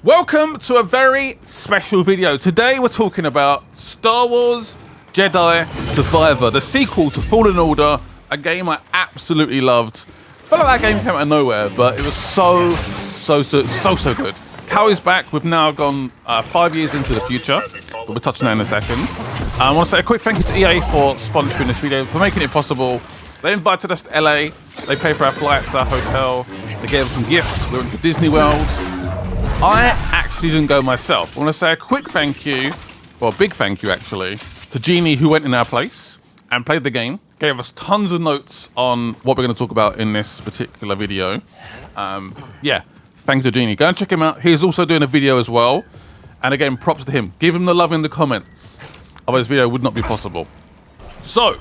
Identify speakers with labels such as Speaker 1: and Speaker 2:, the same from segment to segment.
Speaker 1: Welcome to a very special video. Today we're talking about Star Wars Jedi Survivor, the sequel to Fallen Order, a game I absolutely loved. Felt like that game came out of nowhere, but it was so good. Cal is back. We've now gone 5 years into the future. We'll be touching that in a second. I want to say a quick thank you to EA for sponsoring this video, for making it possible. They invited us to LA. They paid for our flights, our hotel. They gave us some gifts. We went to Disney World. I actually didn't go myself. I want to say a quick thank you, well, a big thank you actually, to Jeannie, who went in our place and played the game, gave us tons of notes on what we're going to talk about in this particular video. Yeah, thanks to Jeannie. Go and check him out. He's also doing a video as well. And again, props to him. Give him the love in the comments. Otherwise, this video would not be possible. So,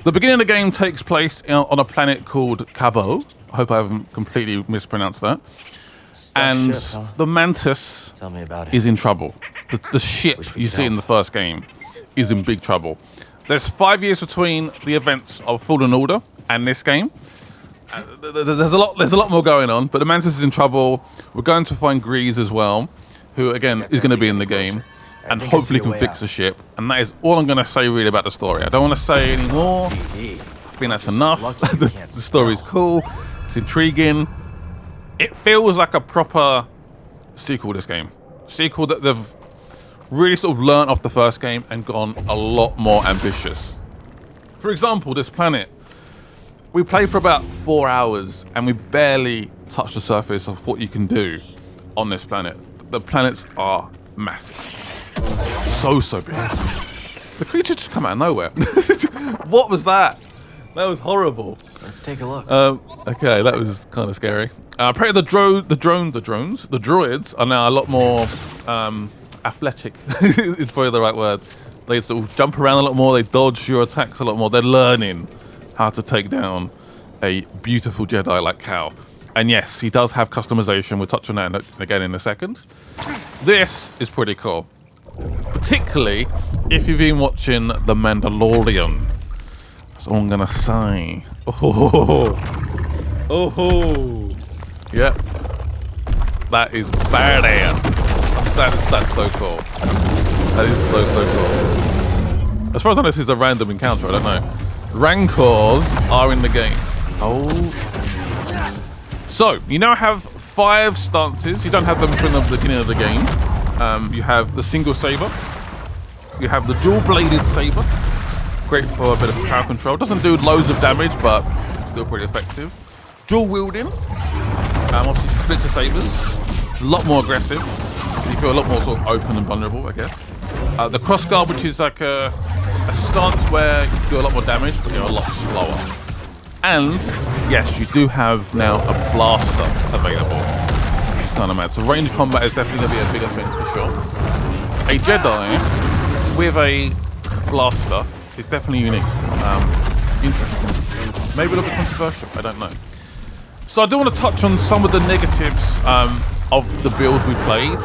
Speaker 1: the beginning of the game takes place on a planet called Cabo. I hope I haven't completely mispronounced that. And ship, huh? The Mantis is in trouble. The ship you see in the first game is in big trouble. There's 5 years between the events of Fallen Order and this game. There's a lot more going on, but the Mantis is in trouble. We're going to find Grease as well, who again is going to be in the game and hopefully can fix the ship. And that is all I'm going to say really about the story. I don't want to say any more. I think that's enough. The story's cool. It's intriguing. It feels like a proper sequel, this game. Sequel that they've really sort of learned off the first game and gone a lot more ambitious. For example, this planet. We played for about 4 hours and we barely touched the surface of what you can do on this planet. The planets are massive. So big. The creature just come out of nowhere. What was that? That was horrible.
Speaker 2: Let's take a look.
Speaker 1: Okay, that was kind of scary. Apparently the droids are now a lot more athletic, is probably the right word. They sort of jump around a lot more, they dodge your attacks a lot more. They're learning how to take down a beautiful Jedi like Cal. And yes, he does have customization. We'll touch on that again in a second. This is pretty cool. Particularly if you've been watching The Mandalorian. That's all I'm gonna say. Oh. Yep. That is badass. That's so cool. That is so cool. As far as I know, this is a random encounter. I don't know. Rancors are in the game. Oh. So you now have 5 stances. You don't have them from the beginning of the game. You have the single saber. You have the dual-bladed saber. Great for a bit of power control. Doesn't do loads of damage, but still pretty effective. Dual wielding. Obviously splits the sabers. A lot more aggressive. You feel a lot more sort of open and vulnerable, I guess. The cross guard, which is like a stance where you do a lot more damage, but you're a lot slower. And yes, you do have now a blaster available. It's kind of mad. So range combat is definitely going to be a bigger thing for sure. A Jedi with a blaster is definitely unique. Interesting. Maybe a little bit controversial. I don't know. So I do want to touch on some of the negatives of the build we played.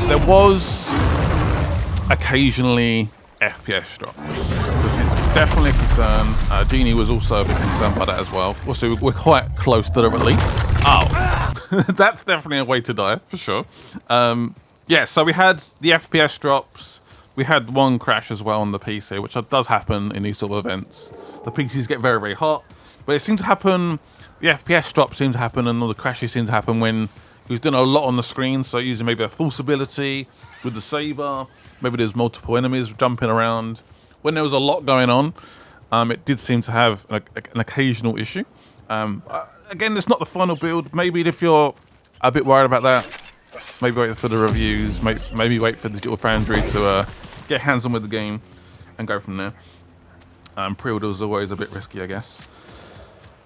Speaker 1: There was occasionally FPS drops. This is definitely a concern. Jeannie was also a bit concerned by that as well. Also, we're quite close to the release. Oh, that's definitely a way to die, for sure. Yeah, so we had the FPS drops. We had one crash as well on the PC, which does happen in these sort of events. The PCs get very, very hot. But it seemed to happen, the FPS drops seem to happen and all the crashes seem to happen when he was doing a lot on the screen. So using maybe a false ability with the saber. Maybe there's multiple enemies jumping around. When there was a lot going on, it did seem to have an occasional issue. Again, it's not the final build. Maybe if you're a bit worried about that, maybe wait for the reviews. Maybe wait for the Digital Foundry to get hands-on with the game and go from there. Pre-order was always a bit risky, I guess.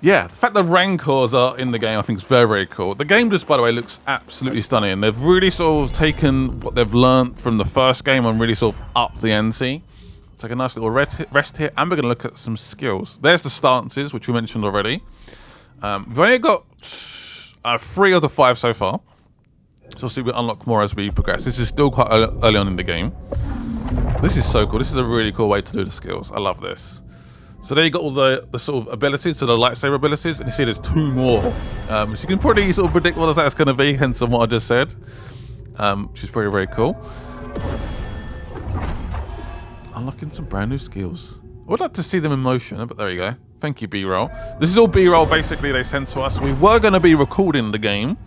Speaker 1: Yeah, the fact that Rancors are in the game, I think is very, very cool. The game just, by the way, looks absolutely stunning. They've really sort of taken what they've learned from the first game and really sort of upped the ante. Take a nice little rest here, and we're going to look at some skills. There's the stances, which we mentioned already. We've only got 3 of the 5 so far. So obviously we unlock more as we progress. This is still quite early on in the game. This is so cool. This is a really cool way to do the skills. I love this. So there you got all the sort of abilities, so the lightsaber abilities, and you see there's 2 more. So you can probably sort of predict what that's going to be, hence on what I just said. which is very, very cool. Unlocking some brand new skills. I would like to see them in motion, but there you go. Thank you, B-roll. This is all B-roll, basically, they sent to us. We were going to be recording the game,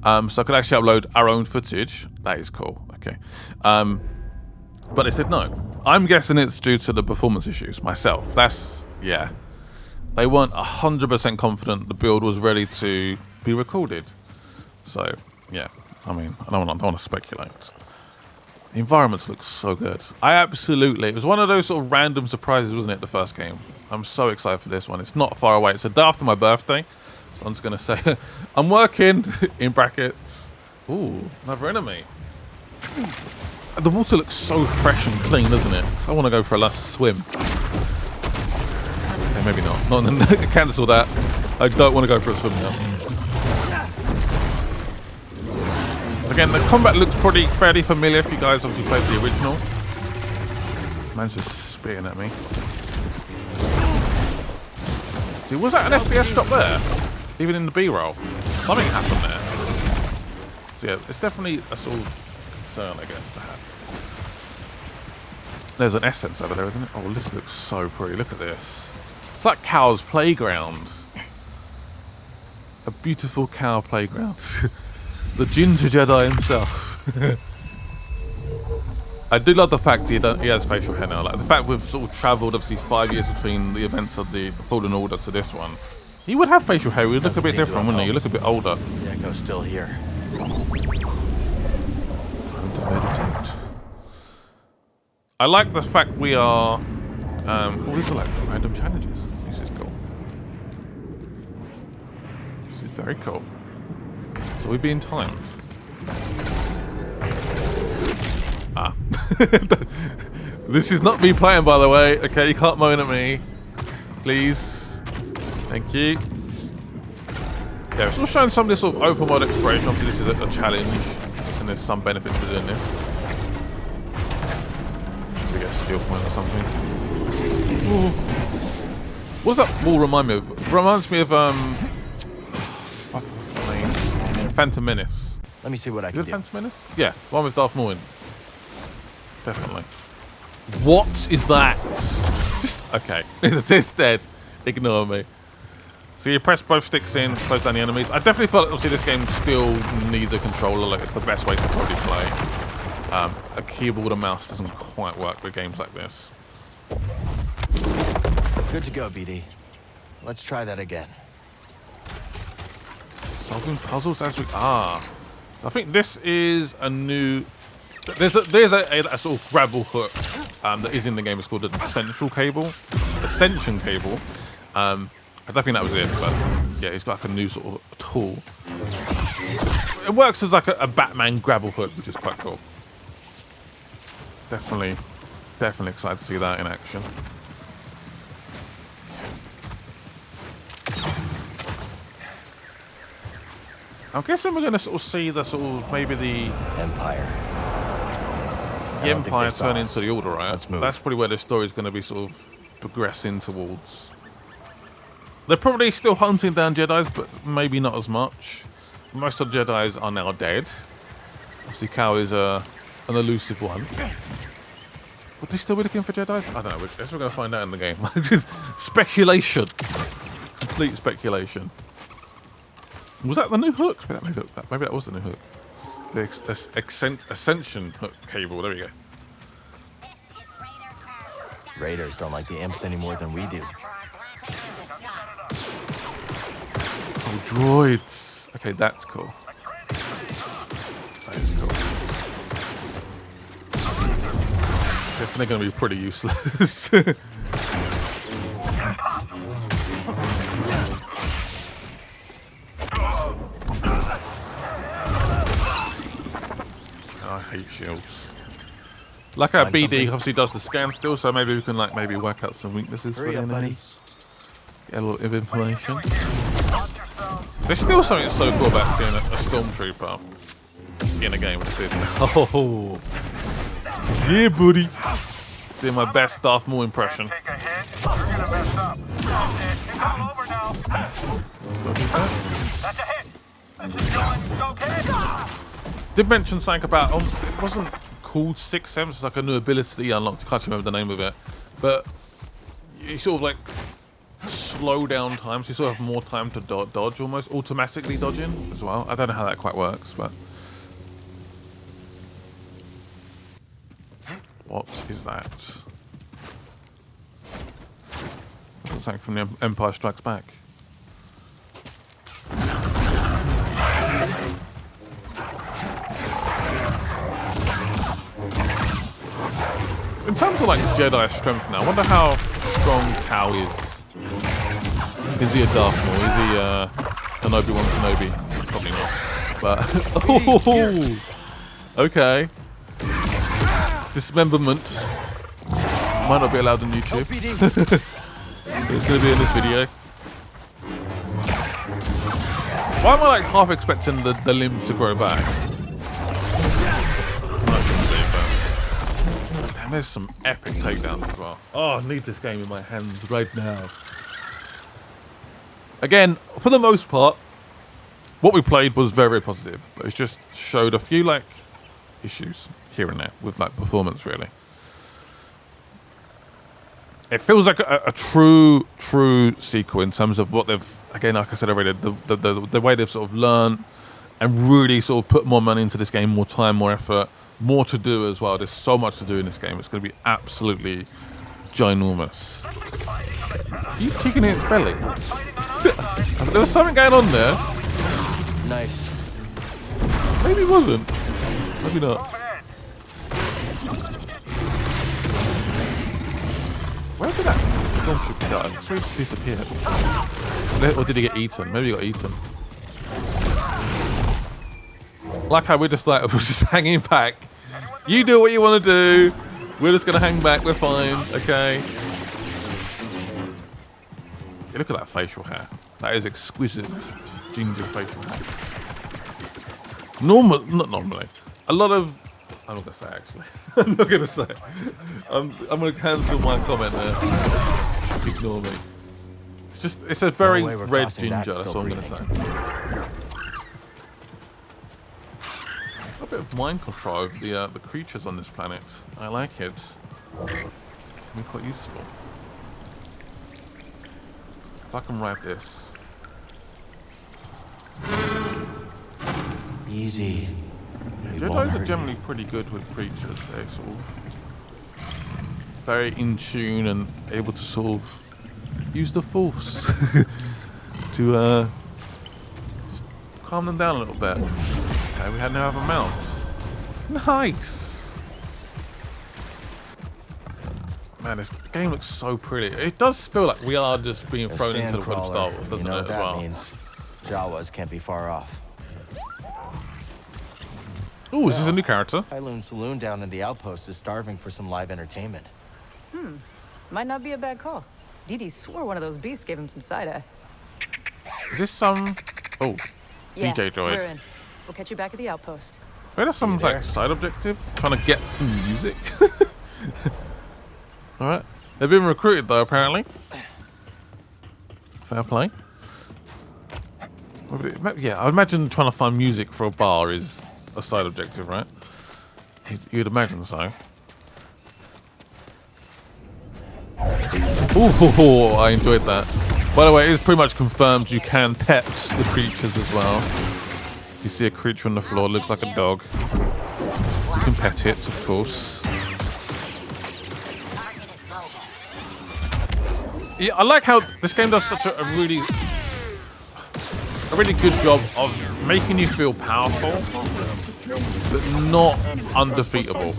Speaker 1: so I could actually upload our own footage. That is cool. Okay. But they said no. I'm guessing it's due to the performance issues myself. Yeah. They weren't 100% confident the build was ready to be recorded. So, yeah. I mean, I don't want to speculate. The environments look so good. It was one of those sort of random surprises, wasn't it, the first game? I'm so excited for this one. It's not far away. It's a day after my birthday. So I'm just going to say, I'm working, in brackets. Ooh, another enemy. The water looks so fresh and clean, doesn't it? So I want to go for a last swim. Okay, maybe not. Cancel that. I don't want to go for a swim now. Again, the combat looks fairly familiar if you guys obviously played the original. Man's just spitting at me. See, was that an FPS drop there? Even in the B-roll? Something happened there. So yeah, it's definitely a sort of concern, I guess, to have. There's an essence over there, isn't it? Oh, this looks so pretty. Look at this. It's like Cow's Playground. A beautiful cow playground. The Ginger Jedi himself. I do love the fact he has facial hair now. Like the fact we've sort of travelled obviously 5 years between the events of the Fallen Order to this one. He would have facial hair. He would look a bit different, wouldn't he? You look a bit older.
Speaker 2: The echo's still here.
Speaker 1: Time to meditate. I like the fact we are. These are like random challenges. This is cool. This is very cool. So we'd be in time. Ah. This is not me playing, by the way. Okay, you can't moan at me. Please. Thank you. Yeah, it's all showing some of this sort of open world exploration. Obviously, this is a challenge. And there's some benefit to doing this. We get a skill point or something. Ooh. What's that wall remind me of? It reminds me of, Phantom Menace.
Speaker 2: Let me see what I can do.
Speaker 1: Phantom Menace? Yeah, one with Darth Maul in. Definitely. What is that? Okay, it's dead. Ignore me. So you press both sticks in, close down the enemies. I definitely feel like obviously this game still needs a controller. Like it's the best way to probably play. A keyboard and mouse doesn't quite work with games like this.
Speaker 2: Good to go, BD. Let's try that again.
Speaker 1: Solving puzzles as we are. I think this is a new. There's a sort of grapple hook that is in the game. It's called an Ascension cable. I don't think that was it, but yeah, it's got like a new sort of tool. It works as like a Batman grapple hook, which is quite cool. Definitely excited to see that in action. I'm guessing we're going to sort of see the sort of maybe the
Speaker 2: Empire.
Speaker 1: The Empire turn into the Order, right?
Speaker 2: Let's move.
Speaker 1: That's probably where the story is going to be sort of progressing towards. They're probably still hunting down Jedis, but maybe not as much. Most of the Jedis are now dead. Obviously, Cal is an elusive one. Would they still be looking for Jedis? I don't know. I guess we're going to find out in the game. Just speculation. Complete speculation. Was that the new hook? Maybe that was the new hook. The Ascension hook cable. There we go.
Speaker 2: Raiders don't like the imps any more than we do.
Speaker 1: Oh, droids. Okay, that's cool. That is cool. Guess they're going to be pretty useless. I hate shields. Like our BD obviously does the scan still, so maybe we can like maybe work out some weaknesses for the enemies. Get a little bit of information. There's still something so cool about seeing a stormtrooper in a game like this. Oh, yeah, buddy. Doing my best Darth Maul impression. Did mention something about it wasn't called Sixth Sense. It's like a new ability unlocked. I can't remember the name of it, but you sort of like slow down time, so you sort of have more time to dodge, almost automatically dodging as well. I don't know how that quite works, but what is that? That's something from the Empire Strikes Back. In terms of like Jedi strength now, I wonder how strong Cal is. Is he a Darth Maul? Is he an Obi-Wan Kenobi? Probably not. But okay. Dismemberment might not be allowed on YouTube. But it's going to be in this video. Why am I like half expecting the limb to grow back? Damn, there's some epic takedowns as well. Oh, I need this game in my hands right now. Again, for the most part, what we played was very, very positive. But it's just showed a few like issues here and there with like performance, really. It feels like a true sequel in terms of what they've, again, like I said already, the way they've sort of learned and really sort of put more money into this game, more time, more effort, more to do as well. There's so much to do in this game. It's going to be absolutely ginormous. Are you kicking its belly? There was something going on there.
Speaker 2: Nice.
Speaker 1: Maybe it wasn't. Maybe not. Where did that stormtrooper go? It's really disappeared. Or did he get eaten? Maybe he got eaten. Like how we're just like, we're just hanging back. You do what you want to do. We're just going to hang back. We're fine. Okay. Yeah, look at that facial hair. That is exquisite ginger facial hair. Not normally. A lot of... I'm not going to say, actually. I'm not going to say. I'm going to cancel my comment there. Ignore me. It's just... It's a very red ginger. That's all I'm going to say. A bit of mind control of the creatures on this planet. I like it. Can be quite useful. If I can write this.
Speaker 2: Easy.
Speaker 1: Jedis are generally pretty good with creatures. They're sort of very in tune and able to sort of use the Force to just calm them down a little bit. Okay, we now have a mount. Nice! Man, this game looks so pretty. It does feel like we are just being thrown into the world of Star Wars, doesn't it, as well?
Speaker 2: Means Jawas can't be far off.
Speaker 1: Ooh, is this a new character?
Speaker 2: Kylun Saloon down in the outpost is starving for some live entertainment.
Speaker 3: Might not be a bad call. Didi swore one of those beasts gave him some side-eye.
Speaker 1: Is this some... Oh,
Speaker 3: Yeah,
Speaker 1: DJ droid.
Speaker 3: we're in. We'll catch you back at the outpost.
Speaker 1: Wait, there's some like side objective? Trying to get some music? Alright. They've been recruited though, apparently. Fair play. Yeah, I imagine trying to find music for a bar is a side objective, right? You'd imagine so. Ooh, I enjoyed that. By the way, it is pretty much confirmed you can pet the creatures as well. You see a creature on the floor, looks like a dog. You can pet it, of course. Yeah, I like how this game does such a really good job of making you feel powerful, but not undefeatable.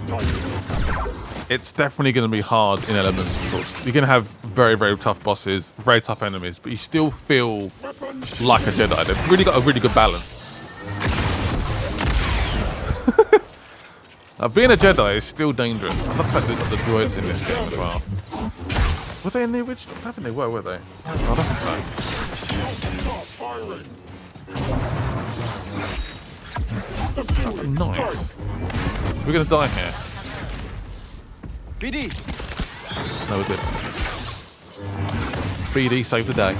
Speaker 1: It's definitely going to be hard in elements, of course. You're going to have very, very tough bosses, very tough enemies, but you still feel like a Jedi. They've really got a really good balance. Now, being a Jedi is still dangerous. I love the fact they've got the droids in this game as well. Were they in the original? I don't think they were they? I don't think so. Knife. We're going to die here.
Speaker 2: BD!
Speaker 1: No, we didn't. BD saved the day.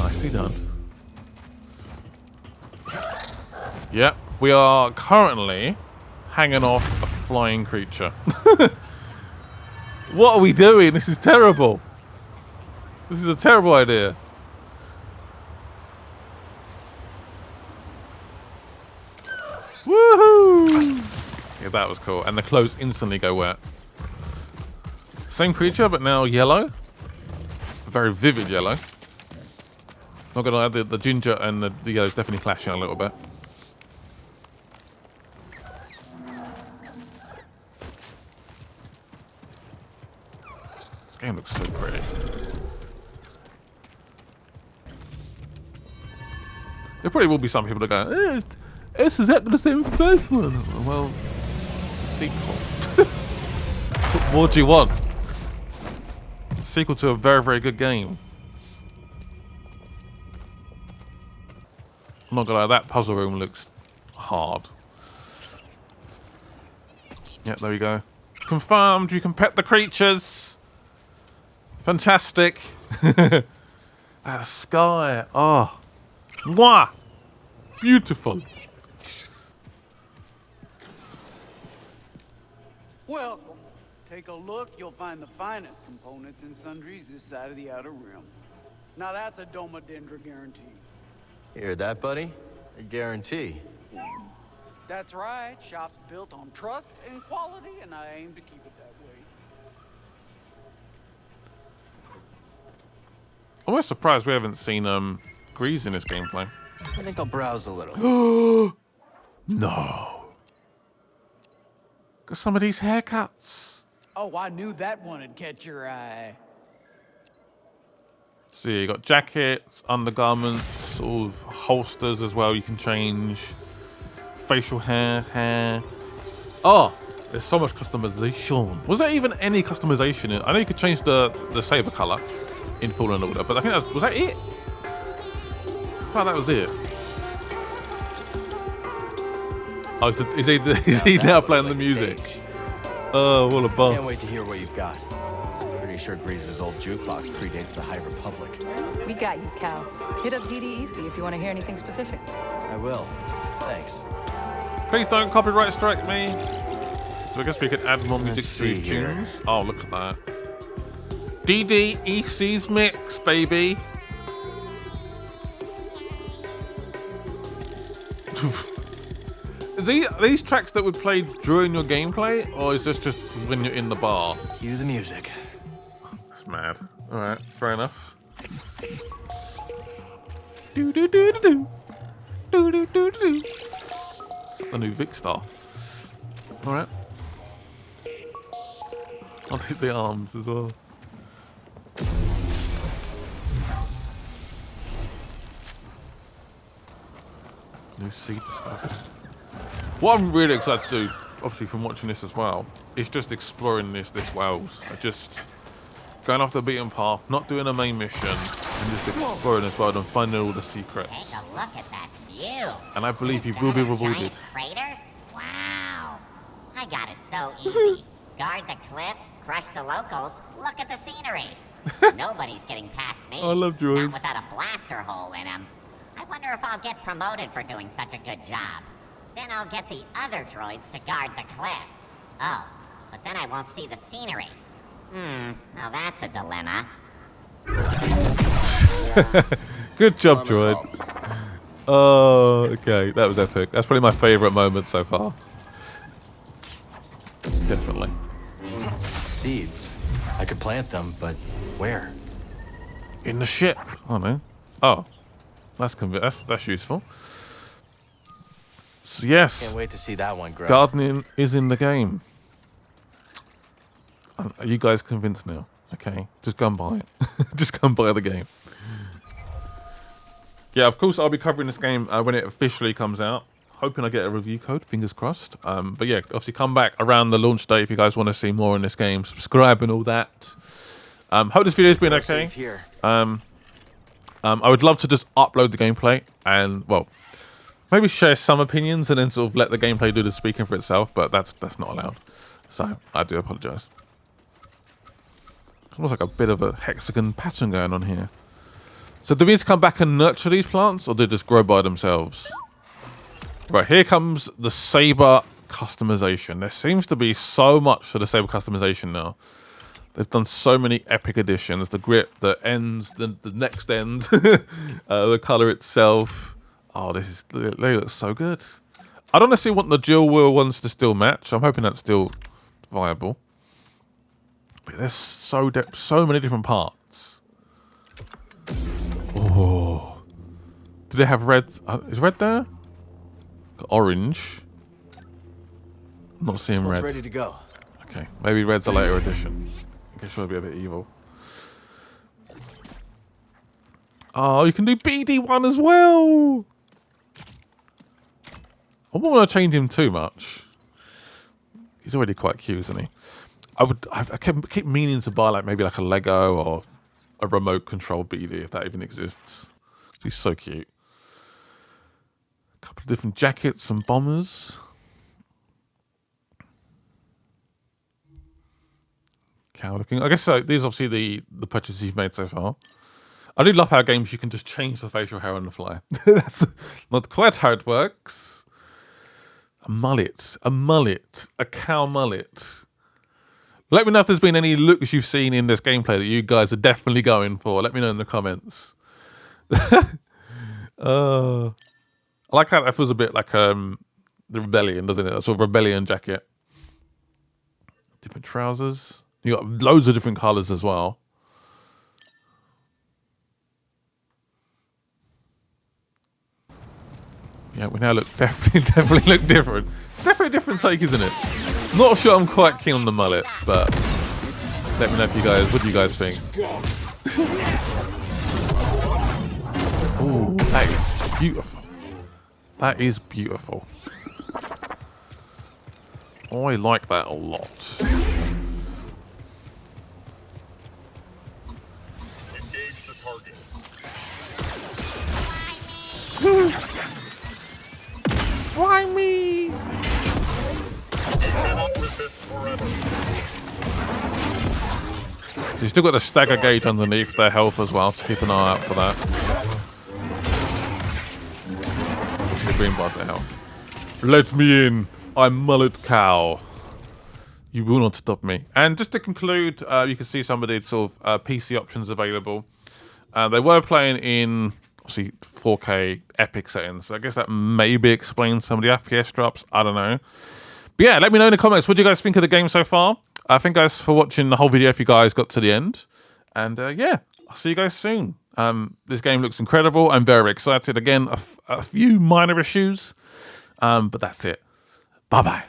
Speaker 1: Nicely done. Yep, we are currently hanging off a flying creature. What are we doing? This is terrible. This is a terrible idea. Woohoo! Yeah, that was cool. And the clothes instantly go wet. Same creature, but now yellow. A very vivid yellow. Not gonna lie, the ginger and the yellow is definitely clashing a little bit. This game looks so pretty. There probably will be some people that go, it's exactly the same as the first one. Well, it's a sequel. What more do you want? A sequel to a very, very good game. I'm not gonna lie, that puzzle room looks hard. Yep, there we go. Confirmed, you can pet the creatures. Fantastic. That sky, oh. Mwah! Beautiful.
Speaker 4: Welcome. Take a look, you'll find the finest components and sundries this side of the Outer Rim. Now that's a Domodendra guarantee.
Speaker 2: Hear that, buddy? A guarantee.
Speaker 4: That's right. Shop's built on trust and quality, and I aim to keep it that way.
Speaker 1: I'm almost surprised we haven't seen Grease in this gameplay.
Speaker 2: I think I'll browse a little.
Speaker 1: No. Got some of these haircuts.
Speaker 4: Oh, I knew that one would catch your eye.
Speaker 1: So yeah, you got jackets, undergarments, sort of holsters as well. You can change facial hair. Oh, there's so much customization. Was there even any customization? I know you could change the saber color in Fallen Order, but I think was that it? I thought that was it. Oh, is he now playing the music?
Speaker 2: Stage.
Speaker 1: Oh, what a boss.
Speaker 2: Can't wait to hear what you've got. Pretty sure Grease's old jukebox predates the High Republic.
Speaker 3: We got you, Cal. Hit up DDEC if you want to hear anything specific.
Speaker 2: I will. Thanks.
Speaker 1: Please don't copyright strike me. So I guess we could add more music to these
Speaker 2: see here.
Speaker 1: tunes. Oh, look at that. DDEC's mix, baby. Is these tracks that were played during your gameplay, or is this just when you're in the bar?
Speaker 2: Cue the music.
Speaker 1: That's mad. All right, fair enough. Do do do do do do do do do. The new Vic Star. All right. I'll hit the arms as well. New seed discovered. What I'm really excited to do, obviously from watching this as well, is just exploring this world. Just going off the beaten path, not doing a main mission, and just exploring this world and finding all the secrets.
Speaker 5: Take a look at that view.
Speaker 1: And I believe you
Speaker 5: Is
Speaker 1: will be
Speaker 5: that a
Speaker 1: rewarded.
Speaker 5: giant crater? Wow. I got it so easy. Guard the cliff, crush the locals, look at the scenery. Nobody's getting past me.
Speaker 1: I love droids.
Speaker 5: Not without a blaster hole in them. I wonder if I'll get promoted for doing such a good job. Then I'll get the other droids to guard the cliff. Oh, but then I won't see the scenery. Now that's a dilemma.
Speaker 1: Good job,
Speaker 2: Problem
Speaker 1: droid.
Speaker 2: solved.
Speaker 1: Oh, okay, that was epic. That's probably my favorite moment so far. Definitely.
Speaker 2: Seeds. I could plant them, but where?
Speaker 1: In the ship. Oh man. Oh, that's useful. So yes,
Speaker 2: Can't wait to see that one grow.
Speaker 1: gardening is in the game. Are you guys convinced now? Okay, just go and buy it. Just go and buy the game. Yeah, of course I'll be covering this game when it officially comes out. Hoping I get a review code, fingers crossed. But yeah, obviously come back around the launch day if you guys want to see more in this game. Subscribe and all that. Hope this video's been
Speaker 2: We're
Speaker 1: okay.
Speaker 2: safe here.
Speaker 1: I would love to just upload the gameplay and, well, maybe share some opinions and then sort of let the gameplay do the speaking for itself, but that's not allowed. So I do apologise. Almost like a bit of a hexagon pattern going on here. So do we need to come back and nurture these plants, or do they just grow by themselves? Right, here comes the saber customization. There seems to be so much for the saber customization now. They've done so many epic additions. The grip, the ends, the next end, the color itself. Oh, they look so good. I don't necessarily want the dual wheel ones to still match. I'm hoping that's still viable. But there's so many different parts. Oh, do they have red? Is red there? Got orange. I'm not seeing red.
Speaker 2: Ready to go.
Speaker 1: Okay, maybe red's a later edition. I guess it'll be a bit evil. Oh, you can do BD1 as well. I wouldn't want to change him too much. He's already quite cute, isn't he? I keep meaning to buy like maybe like a Lego or a remote control BD if that even exists. He's so cute. A couple of different jackets and bombers. Cow looking. I guess so. These are obviously the purchases you've made so far. I do love how games you can just change the facial hair on the fly. That's not quite how it works. A mullet, a cow mullet. Let me know if there's been any looks you've seen in this gameplay that you guys are definitely going for. Let me know in the comments. I like how that feels a bit like the Rebellion, doesn't it? That sort of Rebellion jacket. Different trousers. You got loads of different colors as well. Yeah, we now look definitely look different. It's definitely a different take, isn't it? Not sure I'm quite keen on the mullet, but let me know if you guys, what do you guys think? Oh, that is beautiful. That is beautiful. I like that a lot.
Speaker 6: Engage the target.
Speaker 1: Why me?
Speaker 6: Cannot resist forever.
Speaker 1: So you still got the stagger gauge underneath their health as well, so keep an eye out for that. The green bar's their health. Let me in. I'm Mullet Cow. You will not stop me. And just to conclude, you can see some of the sort of PC options available. They were playing in obviously 4K epic settings. So I guess that maybe explains some of the FPS drops. I don't know. But yeah, let me know in the comments. What do you guys think of the game so far? Thank you guys for watching the whole video if you guys got to the end. And yeah, I'll see you guys soon. This game looks incredible. I'm very excited. Again, a few minor issues. But that's it. Bye-bye.